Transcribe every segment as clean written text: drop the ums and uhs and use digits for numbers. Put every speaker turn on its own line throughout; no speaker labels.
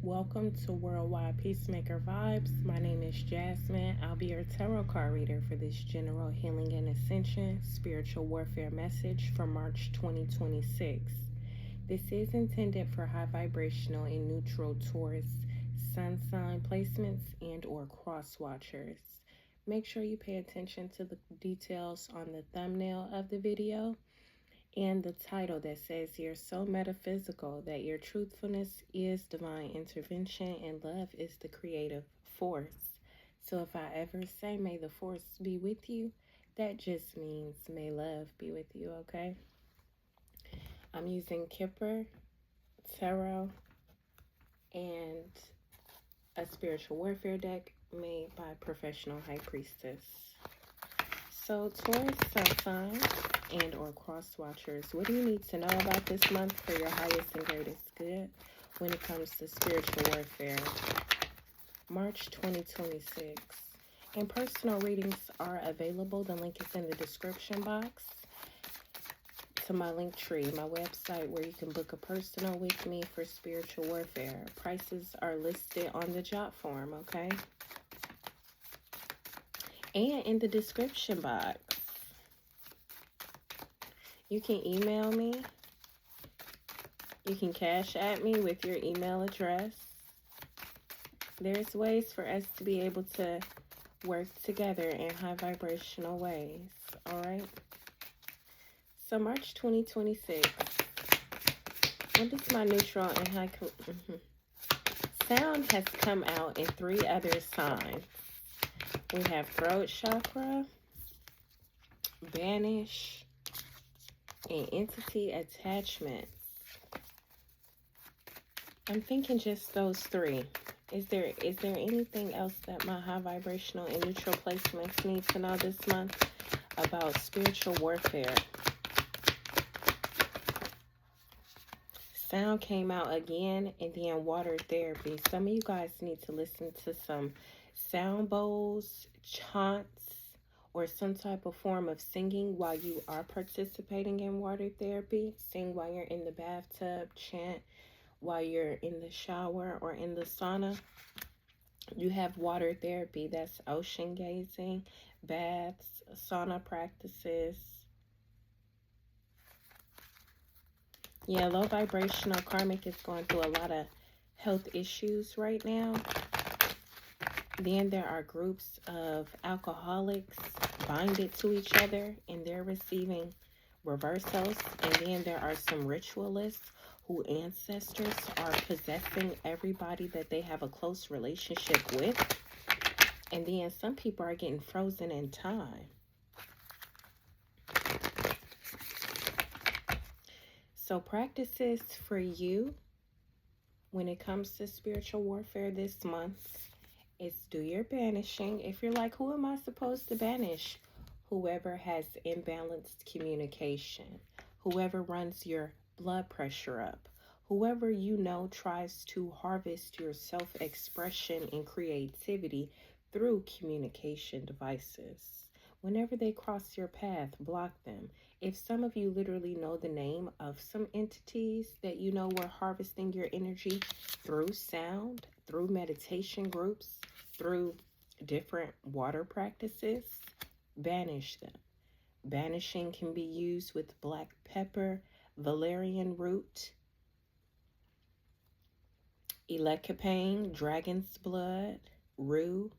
Welcome to Worldwide Peacemaker Vibes. My name is Jasmine. I'll be your tarot card reader for this general healing and ascension spiritual warfare message for March 2026. This is intended for high vibrational and neutral Taurus sun sign placements and or cross watchers. Make sure you pay attention to the details on the thumbnail of the video and the title that says you're so metaphysical that your truthfulness is divine intervention and love is the creative force. So if I ever say may the force be with you, that just means may love be with you, okay? I'm using Kipper, Tarot, and a spiritual warfare deck made by professional high priestess. So Taurus sun signs and or cross watchers, what do you need to know about this month for your highest and greatest good when it comes to spiritual warfare? March 2026. And personal readings are available. The link is in the description box to my link tree, my website where you can book a personal with me for spiritual warfare. Prices are listed on the job form, okay? And in the description box, you can email me. You can cash at me with your email address. There's ways for us to be able to work together in high vibrational ways. All right. So March 2026. What is my neutral and high? Sound has come out in 3 other signs. We have throat chakra, banish, and entity attachments. I'm thinking just those 3. Is there anything else that my high vibrational and neutral placements need to know this month about spiritual warfare? Sound came out again, and then water therapy. Some of you guys need to listen to some sound bowls, chants, or some type of form of singing while you are participating in water therapy. Sing while you're in the bathtub, chant while you're in the shower or in the sauna. You have water therapy, that's ocean gazing, baths, sauna practices. Yeah, low vibrational karmic is going through a lot of health issues right now. Then there are groups of alcoholics binded to each other and they're receiving reversals. And then there are some ritualists who ancestors are possessing everybody that they have a close relationship with. And then some people are getting frozen in time. So practices for you when it comes to spiritual warfare this month is do your banishing. If you're like, who am I supposed to banish? Whoever has imbalanced communication, whoever runs your blood pressure up, whoever you know tries to harvest your self-expression and creativity through communication devices. Whenever they cross your path, block them. If some of you literally know the name of some entities that you know were harvesting your energy through sound, through meditation groups, through different water practices, banish them. Banishing can be used with black pepper, valerian root, elecopane, dragon's blood, rue.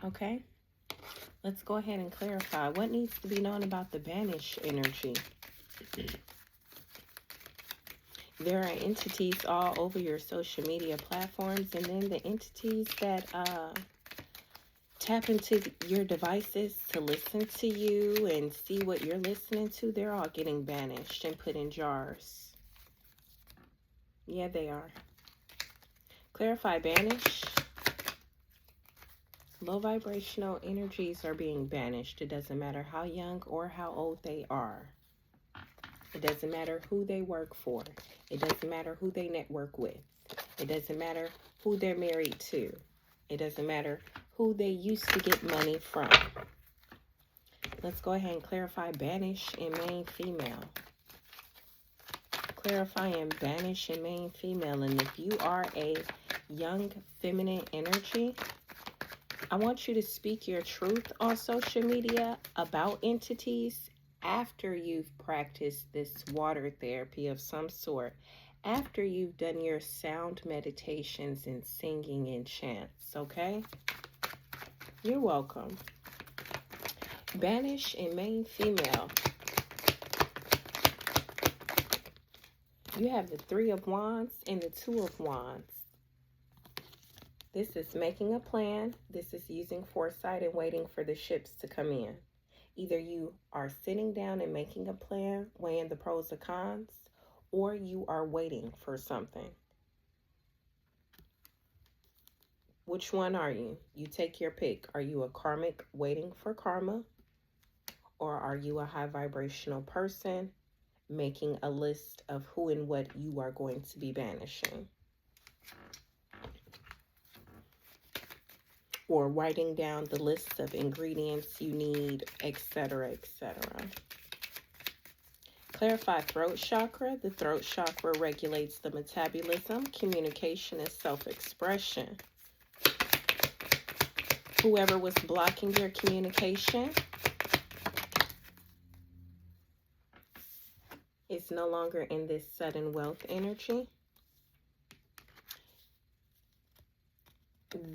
Okay? Let's go ahead and clarify what needs to be known about the banish energy. There are entities all over your social media platforms, and then the entities that tap into your devices to listen to you and see what you're listening to, they're all getting banished and put in jars. Yeah, they are. Clarify banish. Low vibrational energies are being banished. It doesn't matter how young or how old they are. It doesn't matter who they work for. It doesn't matter who they network with. It doesn't matter who they're married to. It doesn't matter who they used to get money from. Let's go ahead and clarify banish and main female. clarify and banish and main female. And if you are a young feminine energy, I want you to speak your truth on social media about entities after you've practiced this water therapy of some sort, after you've done your sound meditations and singing and chants, okay? You're welcome. Banish and main female. You have the Three of Wands and the Two of Wands. This is making a plan. This is using foresight and waiting for the ships to come in. Either you are sitting down and making a plan, weighing the pros and cons, or you are waiting for something. Which one are you? You take your pick. Are you a karmic waiting for karma? Or are you a high vibrational person making a list of who and what you are going to be banishing? Or writing down the list of ingredients you need, etc., etc. Clarify throat chakra. The throat chakra regulates the metabolism, communication, and self-expression. Whoever was blocking your communication is no longer in this sudden wealth energy.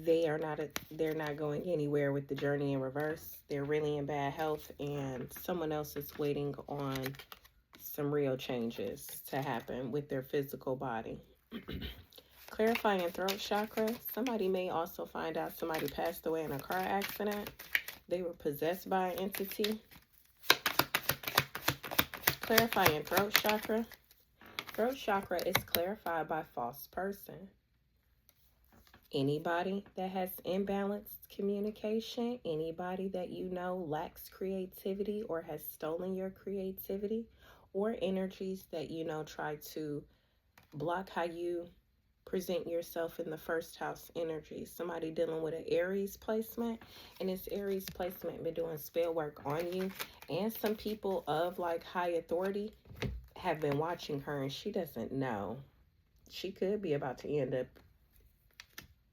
They're not going anywhere with the journey in reverse. They're really in bad health, and someone else is waiting on some real changes to happen with their physical body. Clarifying throat chakra. Somebody may also find out somebody passed away in a car accident. They were possessed by an entity. Clarifying throat chakra. Throat chakra is clarified by false person. Anybody that has imbalanced communication, anybody that you know lacks creativity or has stolen your creativity, or energies that you know try to block how you present yourself in the first house energy. Somebody dealing with an Aries placement, and this Aries placement been doing spell work on you, and some people of like high authority have been watching her, and she doesn't know. She could be about to end up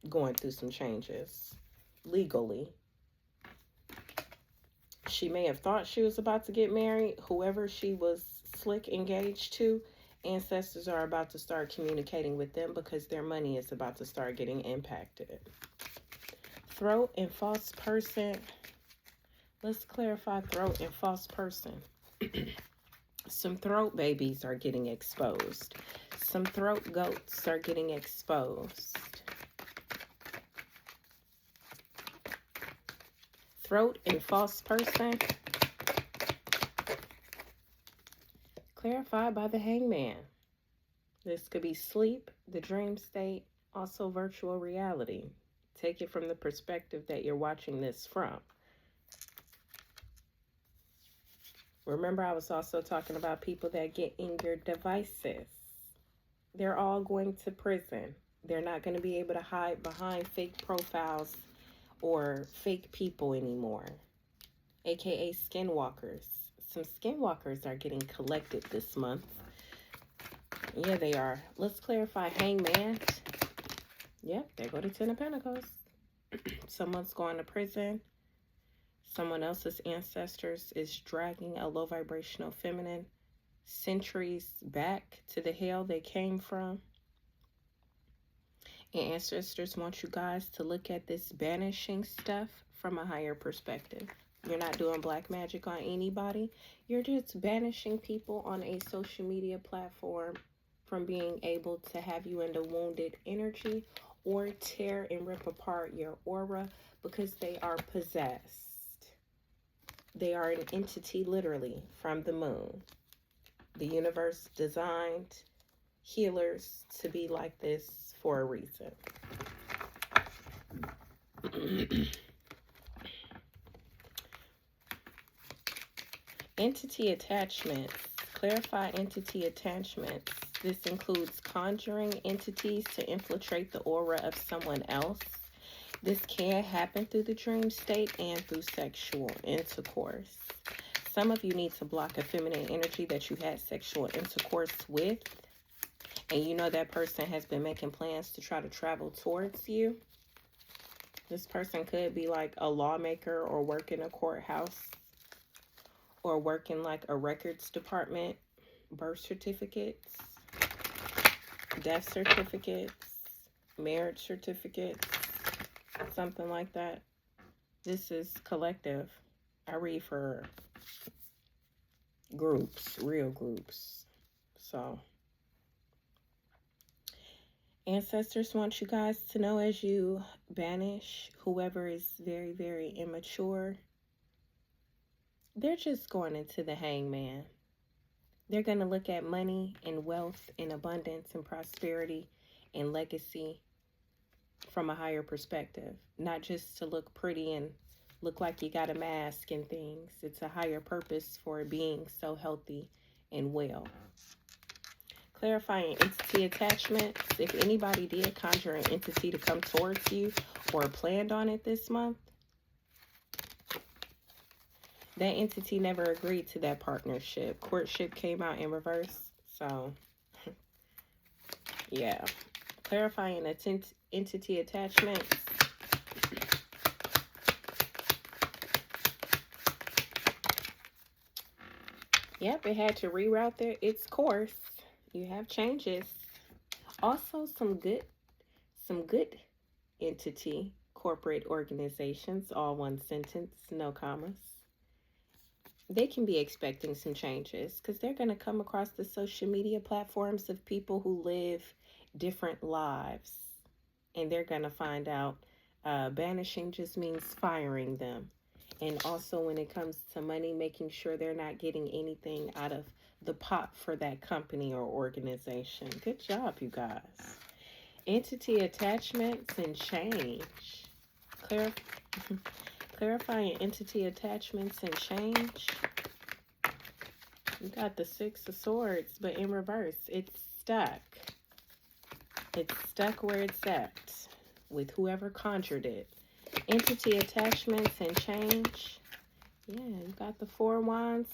going through some changes legally. She may have thought she was about to get married. Whoever she was slick engaged to, ancestors are about to start communicating with them because their money is about to start getting impacted. Throat and false person. Let's clarify throat and false person. Some throat babies are getting exposed. Some throat goats are getting exposed. Throat and false person. Clarified by the hangman. This could be sleep, the dream state, also virtual reality. Take it from the perspective that you're watching this from. Remember, I was also talking about people that get in your devices. They're all going to prison. They're not going to be able to hide behind fake profiles or fake people anymore, aka skinwalkers. Some skinwalkers are getting collected this month. Yeah, they are. Let's clarify hangman. Yep, there go the Ten of Pentacles. Someone's going to prison. Someone else's ancestors is dragging a low vibrational feminine centuries back to the hell they came from. And ancestors want you guys to look at this banishing stuff from a higher perspective. You're not doing black magic on anybody. You're just banishing people on a social media platform from being able to have you in the wounded energy or tear and rip apart your aura because they are possessed. They are an entity literally from the moon. The universe designed healers to be like this for a reason. Entity attachments. Clarify entity attachments. This includes conjuring entities to infiltrate the aura of someone else. This can happen through the dream state and through sexual intercourse. Some of you need to block a feminine energy that you had sexual intercourse with. and you know that person has been making plans to try to travel towards you. This person could be like a lawmaker or work in a courthouse or work in like a records department, birth certificates, death certificates, marriage certificates, something like that. This is collective. I read for groups, real groups. So ancestors want you guys to know, as you banish whoever is very, very immature, they're just going into the hangman. They're going to look at money and wealth and abundance and prosperity and legacy from a higher perspective, not just to look pretty and look like you got a mask and things. It's a higher purpose for being so healthy and well. Clarifying entity attachments. If anybody did conjure an entity to come towards you or planned on it this month, that entity never agreed to that partnership. Courtship came out in reverse. So, yeah. Clarifying entity attachments. Yep, it had to reroute its course. You have changes. Also, some good entity, corporate organizations, all one sentence, no commas. They can be expecting some changes because they're going to come across the social media platforms of people who live different lives. And they're going to find out banishing just means firing them. And also when it comes to money, making sure they're not getting anything out of the pot for that company or organization. Good job, you guys. Entity attachments and change. Clarifying entity attachments and change. You got the Six of Swords, but in reverse. It's stuck. It's stuck where it's at with whoever conjured it. Entity attachments and change. Yeah, you got the Four of Wands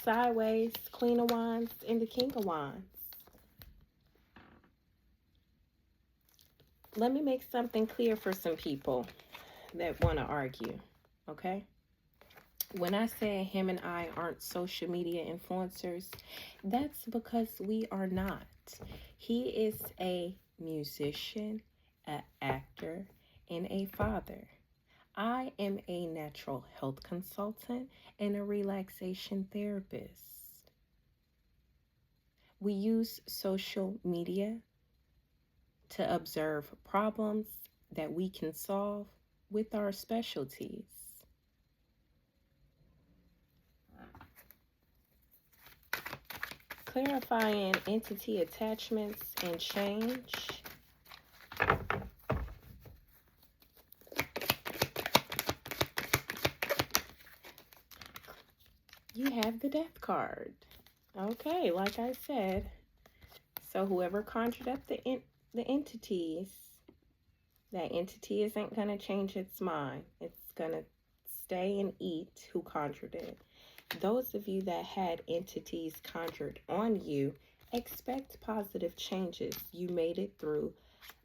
sideways, Queen of Wands, and the King of Wands. Let me make something clear for some people that want to argue, okay? When I say him and I aren't social media influencers, that's because we are not. He is a musician, an actor, and a father. I am a natural health consultant and a relaxation therapist. We use social media to observe problems that we can solve with our specialties. Clarifying entity attachments and change. You have the Death card. Okay, like I said, so whoever conjured up the entities, that entity isn't going to change its mind. It's going to stay and eat who conjured it. Those of you that had entities conjured on you, expect positive changes. You made it through,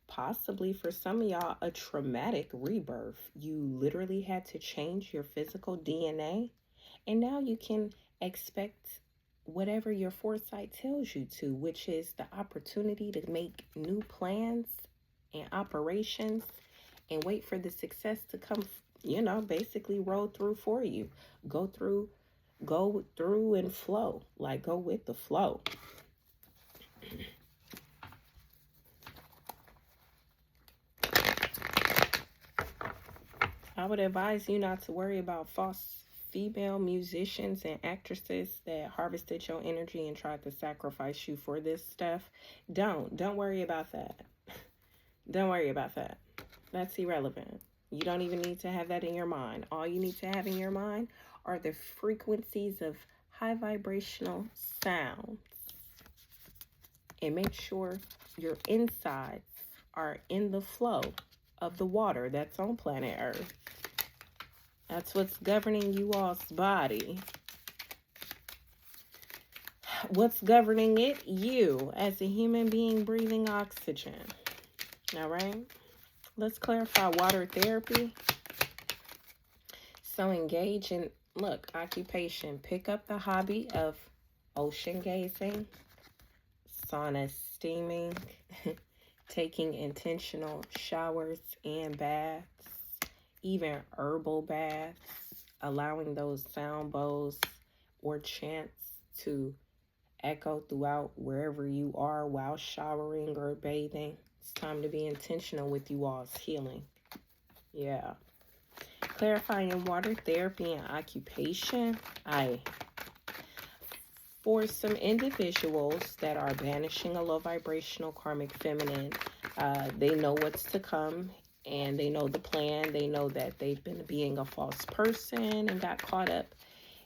possibly for some of y'all, a traumatic rebirth. You literally had to change your physical DNA, and now you can expect whatever your foresight tells you to, which is the opportunity to make new plans and operations and wait for the success to come, basically roll through for you. Go through and flow. Like, go with the flow. I would advise you not to worry about false female musicians and actresses that harvested your energy and tried to sacrifice you for this stuff. Don't worry about that. Don't worry about that. That's irrelevant. You don't even need to have that in your mind. All you need to have in your mind are the frequencies of high vibrational sounds. And make sure your insides are in the flow of the water that's on planet Earth. That's what's governing you all's body. What's governing it? You, as a human being breathing oxygen. All right. Let's clarify water therapy. So engage in, look, occupation. Pick up the hobby of ocean gazing, sauna steaming, taking intentional showers and baths, even herbal baths, allowing those sound bowls or chants to echo throughout wherever you are while showering or bathing. It's time to be intentional with you all's healing. Yeah. Clarifying water therapy and occupation. For some individuals that are banishing a low vibrational karmic feminine, they know what's to come and they know the plan. They know that they've been being a false person and got caught up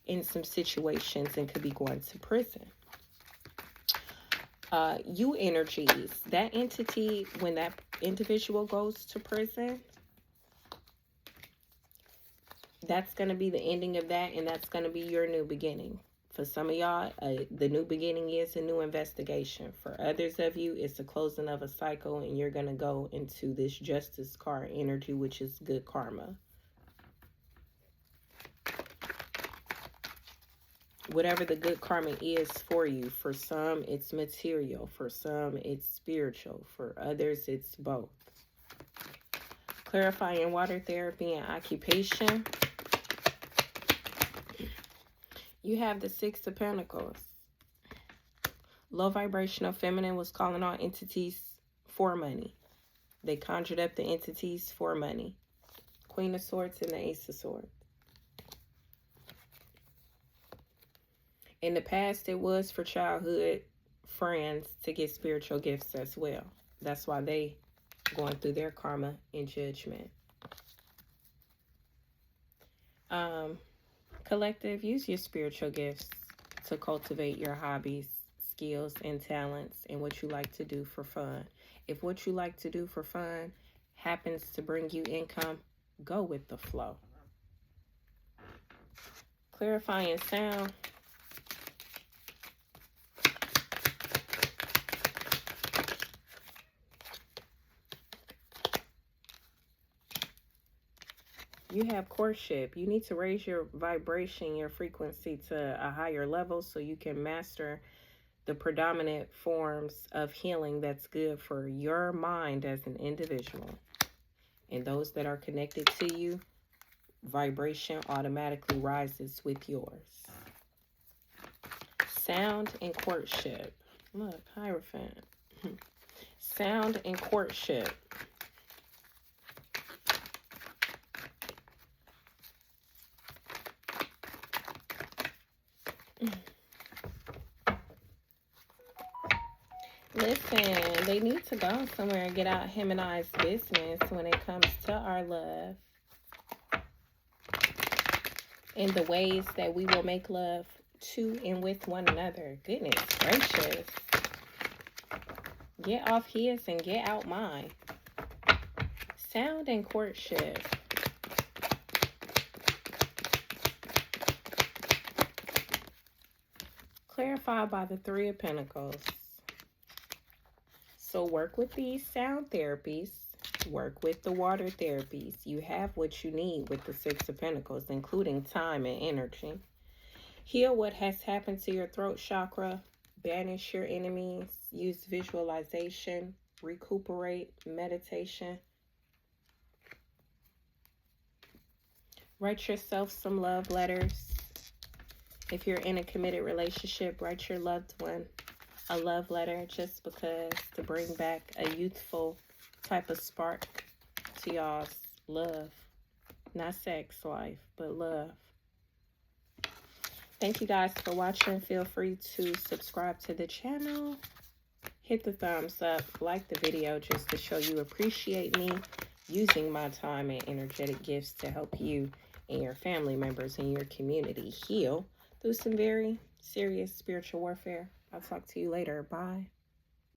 in some situations and could be going to prison. You energies, that entity, when that individual goes to prison, that's going to be the ending of that, and that's going to be your new beginning. For some of y'all, the new beginning is a new investigation. For others of you, it's the closing of a cycle, and you're going to go into this justice card energy, which is good karma. Whatever the good karma is for you. For some, it's material. For some, it's spiritual. For others, it's both. Clarifying water therapy and occupation. You have the Six of Pentacles. Low vibrational feminine was calling on entities for money. They conjured up the entities for money. Queen of Swords and the Ace of Swords. In the past, it was for childhood friends to get spiritual gifts as well. That's why they going through their karma and judgment. Collective, use your spiritual gifts to cultivate your hobbies, skills, and talents, and what you like to do for fun. If what you like to do for fun happens to bring you income, go with the flow. Clarifying sound. You have courtship. You need to raise your vibration, your frequency to a higher level so you can master the predominant forms of healing that's good for your mind as an individual. And those that are connected to you, vibration automatically rises with yours. Sound and courtship. Look, Hierophant. Sound and courtship. Listen, they need to go somewhere and get out him and I's business when it comes to our love. And the ways that we will make love to and with one another. Goodness gracious. Get off his and get out mine. Sound and courtship. Clarified by the Three of Pentacles. So work with these sound therapies. Work with the water therapies. You have what you need with the Six of Pentacles, including time and energy. Heal what has happened to your throat chakra. Banish your enemies. Use visualization. Recuperate. Meditation. Write yourself some love letters. If you're in a committed relationship, write your loved one a love letter just because, to bring back a youthful type of spark to y'all's love. Not sex life, but love. Thank you guys for watching. Feel free to subscribe to the channel. Hit the thumbs up. Like the video just to show you appreciate me using my time and energetic gifts to help you and your family members in your community heal through some very serious spiritual warfare. I'll talk to you later. Bye.